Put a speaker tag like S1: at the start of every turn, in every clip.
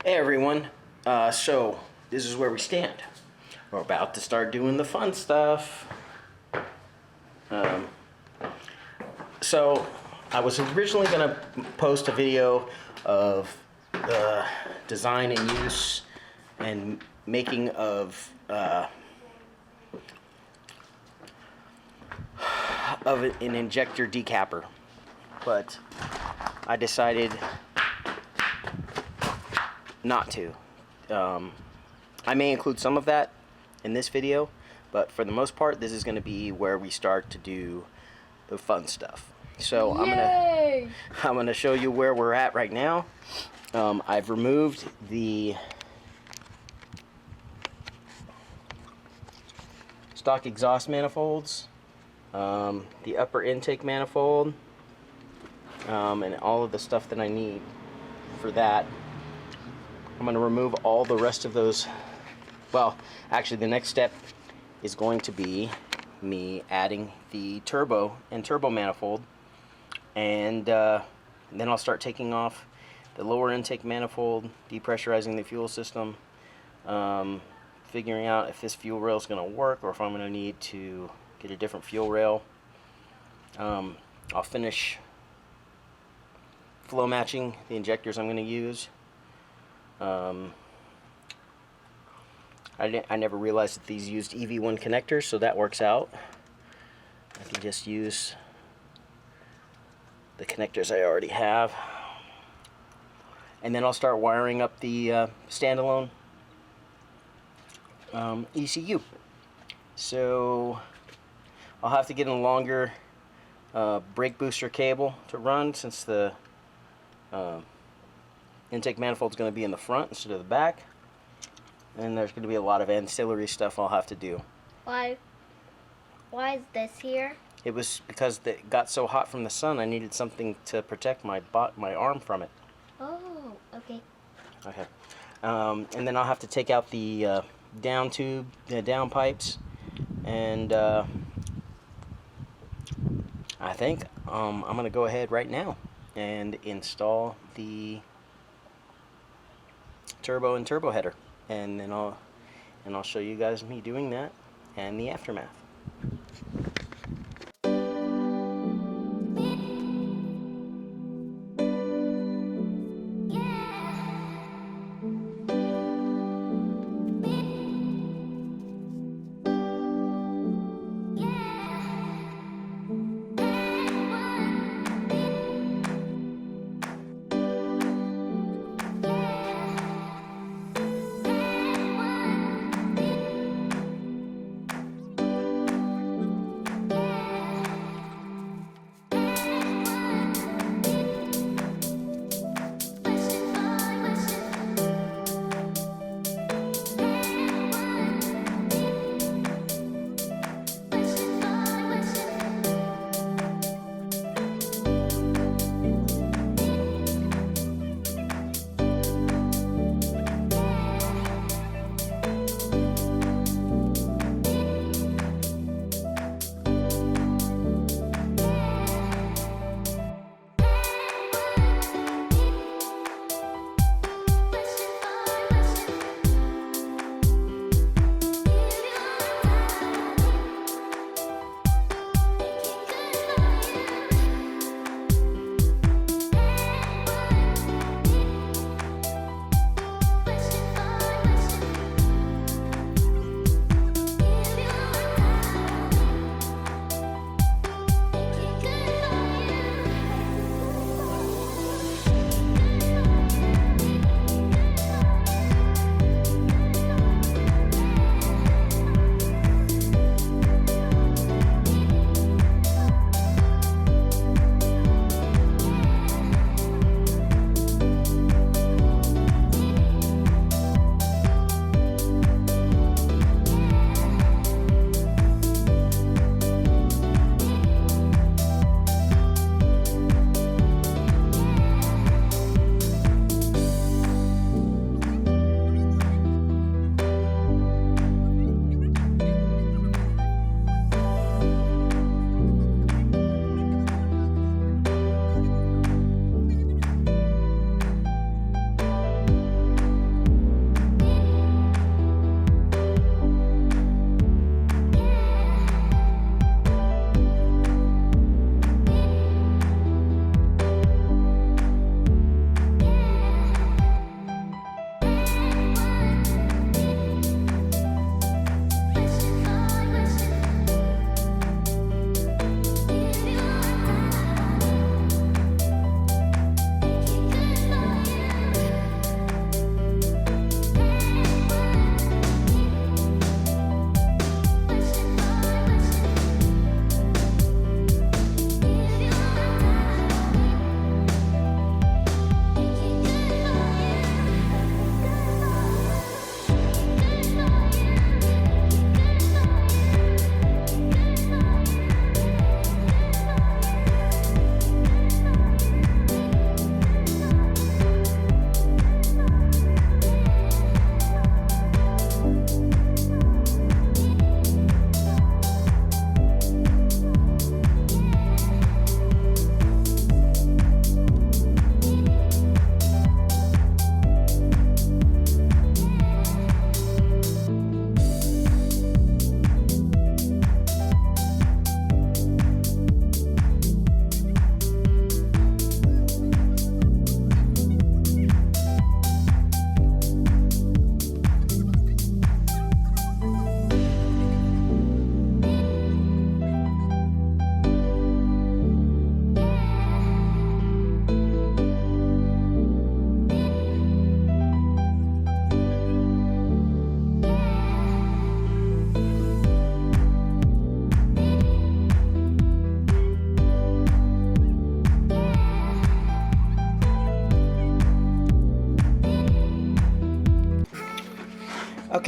S1: Hey everyone, so this is where we stand. We're about to start doing the fun stuff. So I was originally going to post a video of the design and use and making of an injector decapper, but I decided not to. I may include some of that in this video, but for the most part this is going to be where we start to do the fun stuff. So I'm gonna show you where we're at right now. I've removed the stock exhaust manifolds, the upper intake manifold, and all of the stuff that I need for that. I'm going to remove all the rest of those. Well, actually the next step is going to be me adding the turbo and turbo manifold, and then I'll start taking off the lower intake manifold, depressurizing the fuel system, figuring out if this fuel rail is going to work or if I'm going to need to get a different fuel rail. I'll finish flow matching the injectors I'm going to use. I never realized that these used EV1 connectors, so that works out. I can just use the connectors I already have, and then I'll start wiring up the standalone ECU. So I'll have to get a longer brake booster cable to run, since the intake manifold is going to be in the front instead of the back, and there's going to be a lot of ancillary stuff I'll have to do.
S2: Why is this here?
S1: It was because it got so hot from the sun, I needed something to protect my arm from it.
S2: Oh, okay.
S1: Okay. And then I'll have to take out the down tube, the down pipes, and I think I'm going to go ahead right now and install the turbo and turbo header, and then I'll show you guys me doing that and the aftermath.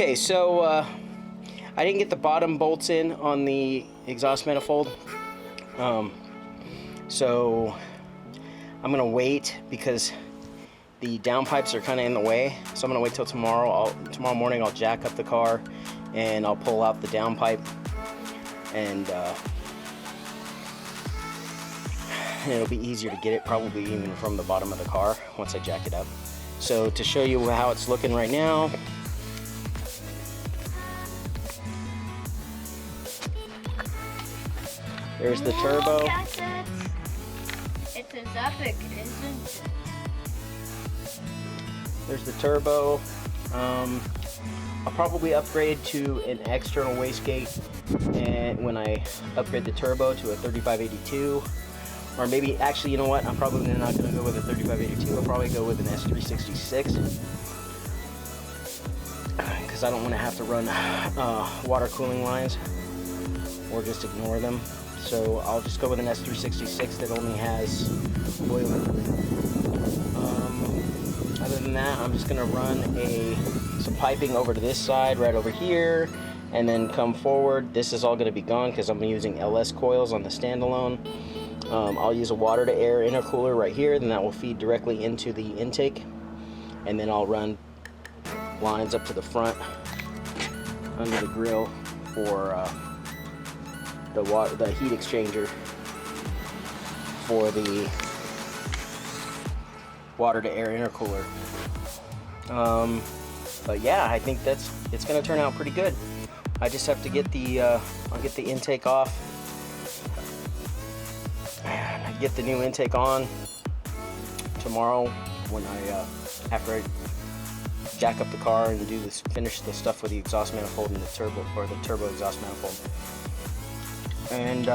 S1: Okay, so I didn't get the bottom bolts in on the exhaust manifold. So I'm gonna wait because the downpipes are kind of in the way. So I'm gonna wait till tomorrow. Tomorrow morning I'll jack up the car and I'll pull out the downpipe, and it'll be easier to get it probably even from the bottom of the car once I jack it up. So to show you how it's looking right now, there's the turbo.
S2: Look at it. It is epic, isn't it?
S1: There's the turbo. I'll probably upgrade to an external wastegate, and when I upgrade the turbo to a 3582, or maybe, actually, you know what? I'm probably not going to go with a 3582. I'll probably go with an S366, because I don't want to have to run water cooling lines or just ignore them. So I'll just go with an S366 that only has oil cooling. Other than that, I'm just going to run some piping over to this side, right over here, and then come forward. This is all going to be gone because I'm using LS coils on the standalone. I'll use a water to air intercooler right here, then that will feed directly into the intake, and then I'll run lines up to the front under the grill for the heat exchanger for the water to air intercooler. But yeah, I think it's gonna turn out pretty good. I just have to get I'll get the intake off, get the new intake on tomorrow when after I jack up the car and finish the stuff with the exhaust manifold and the turbo exhaust manifold, and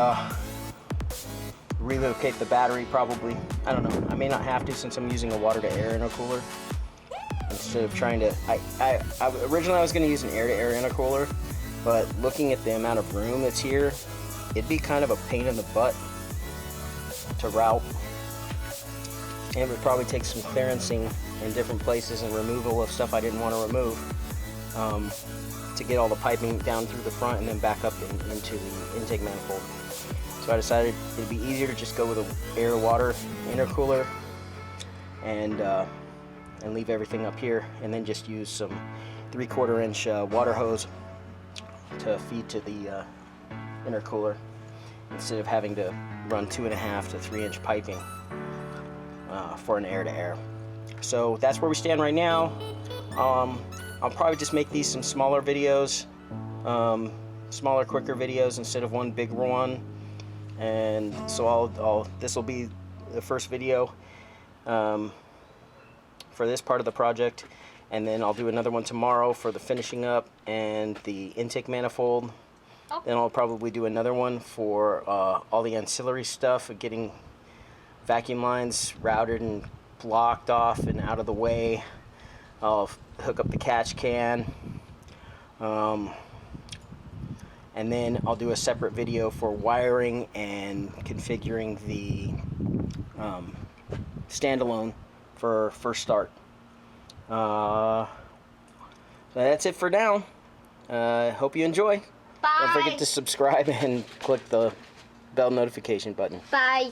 S1: relocate the battery probably. I don't know. I may not have to since I'm using a water to air intercooler instead of trying to. Originally I was going to use an air to air intercooler, but looking at the amount of room that's here, it'd be kind of a pain in the butt to route. And it would probably take some clearancing in different places and removal of stuff I didn't want to remove, to get all the piping down through the front and then back up into the intake manifold. So I decided it'd be easier to just go with an air-water intercooler and leave everything up here, and then just use some 3/4 inch water hose to feed to the intercooler instead of having to run 2.5 to 3 inch piping for an air-to-air. So that's where we stand right now. I'll probably just make these some smaller videos, smaller, quicker videos instead of one big one. And so this will be the first video for this part of the project, and then I'll do another one tomorrow for the finishing up and the intake manifold. Then I'll probably do another one for all the ancillary stuff, getting vacuum lines routed and blocked off and out of the way. I'll hook up the catch can, and then I'll do a separate video for wiring and configuring the standalone for first start. So that's it for now. Hope you enjoy.
S2: Bye.
S1: Don't forget to subscribe and click the bell notification button.
S2: Bye.